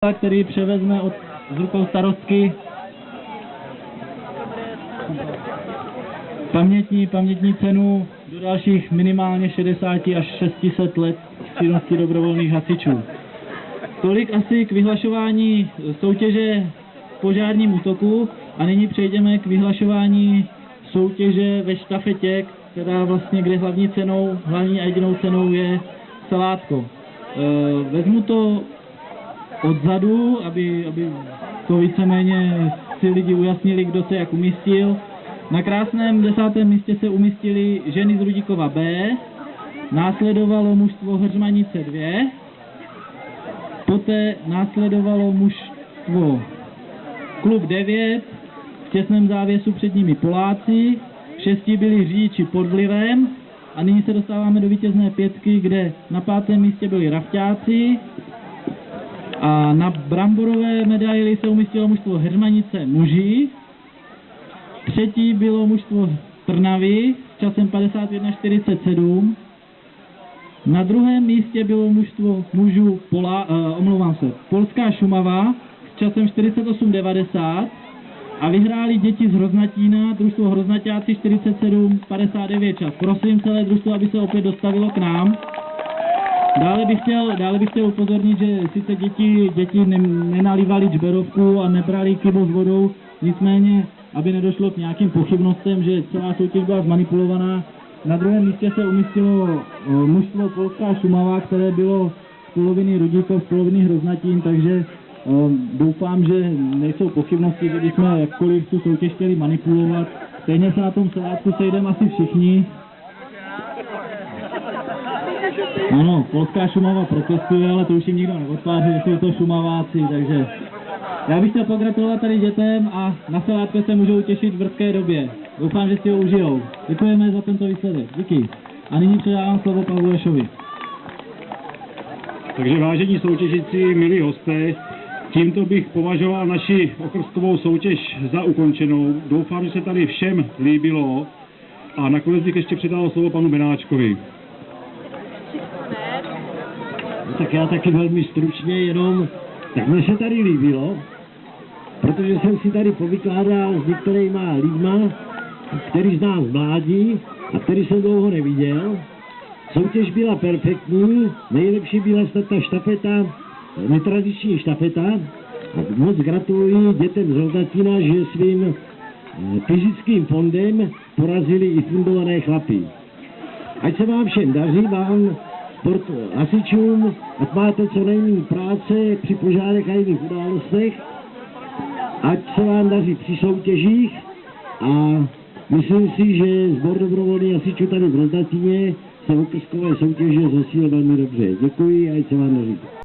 který převezme z rukou starostky pamětní cenu do dalších minimálně 60 až 600 let činnosti dobrovolných hasičů. Tolik asi k vyhlašování soutěže v požárním útoku a nyní přejdeme k vyhlašování soutěže ve štafetě, která vlastně, kde hlavní a jedinou cenou je salátko. Vezmu to odzadu, aby to víceméně si lidi ujasnili, kdo se jak umístil. Na krásném 10. místě se umístili ženy z Rudíkova B, následovalo mužstvo Hřmanice 2, poté následovalo mužstvo Klub 9, v těsném závěsu před nimi Poláci, 6 byli řidiči pod vlivem a nyní se dostáváme do vítězné 5, kde na 5. místě byli Rafťáci a na bramborové medaili se umístilo mužstvo Heřmanice muži, 3. bylo mužstvo Trnavy s časem 51:47, na 2. místě bylo mužstvo mužů Polská Šumava s časem 48:90 a vyhráli děti z Hroznatína, družstvo Hroznaťáci 47:59 čas. Prosím celé družstvo, aby se opět dostavilo k nám. Dále bych chtěl upozornit, že sice děti nenalívali čberovku a nebrali kybu s vodou, nicméně, aby nedošlo k nějakým pochybnostem, že celá soutěž byla zmanipulovaná. Na 2. místě se umístilo mužstvo Polská Šumava, které bylo z poloviny Rudíkov, z poloviny Hroznatín, takže doufám, že nejsou pochybnosti, že bychom jakkoliv tu soutěž chtěli manipulovat. Stejně se na tom salátku sejdeme asi všichni. Ano, Polská Šumava protestuje, ale to už jim nikdo neodpáří, že jsou to Šumaváci, takže já bych chtěl pogratulovat tady dětem a na salátce se můžou těšit v brzké době. Doufám, že si ho užijou. Děkujeme za tento výsledek. Díky. A nyní předávám slovo Pavlu Ješovi. Takže vážení soutěžící, milí hosté, tímto bych považoval naši okrskovou soutěž za ukončenou. Doufám, že se tady všem líbilo a nakonec bych ještě předal slovo panu Benáčkovi. Tak já taky velmi stručně, jenom tak mně se tady líbilo, protože jsem si tady povykládal s některýma lidma, který znám z mládí a který jsem dlouho neviděl. Soutěž byla perfektní, nejlepší byla ta štafeta, netradiční štafeta. A moc gratuluji dětem z Hroznatína, že svým fyzickým fondem porazili i fundované chlapy. Ať se vám všem daří, vám hasičům, ať máte co nejméně práce při požárech a jiných událostech, ať se vám daří při soutěžích a myslím si, že sbor dobrovolných hasičů tady v Hroznatíně se okrskové soutěže zesílil velmi dobře. Děkuji a ať se vám daří.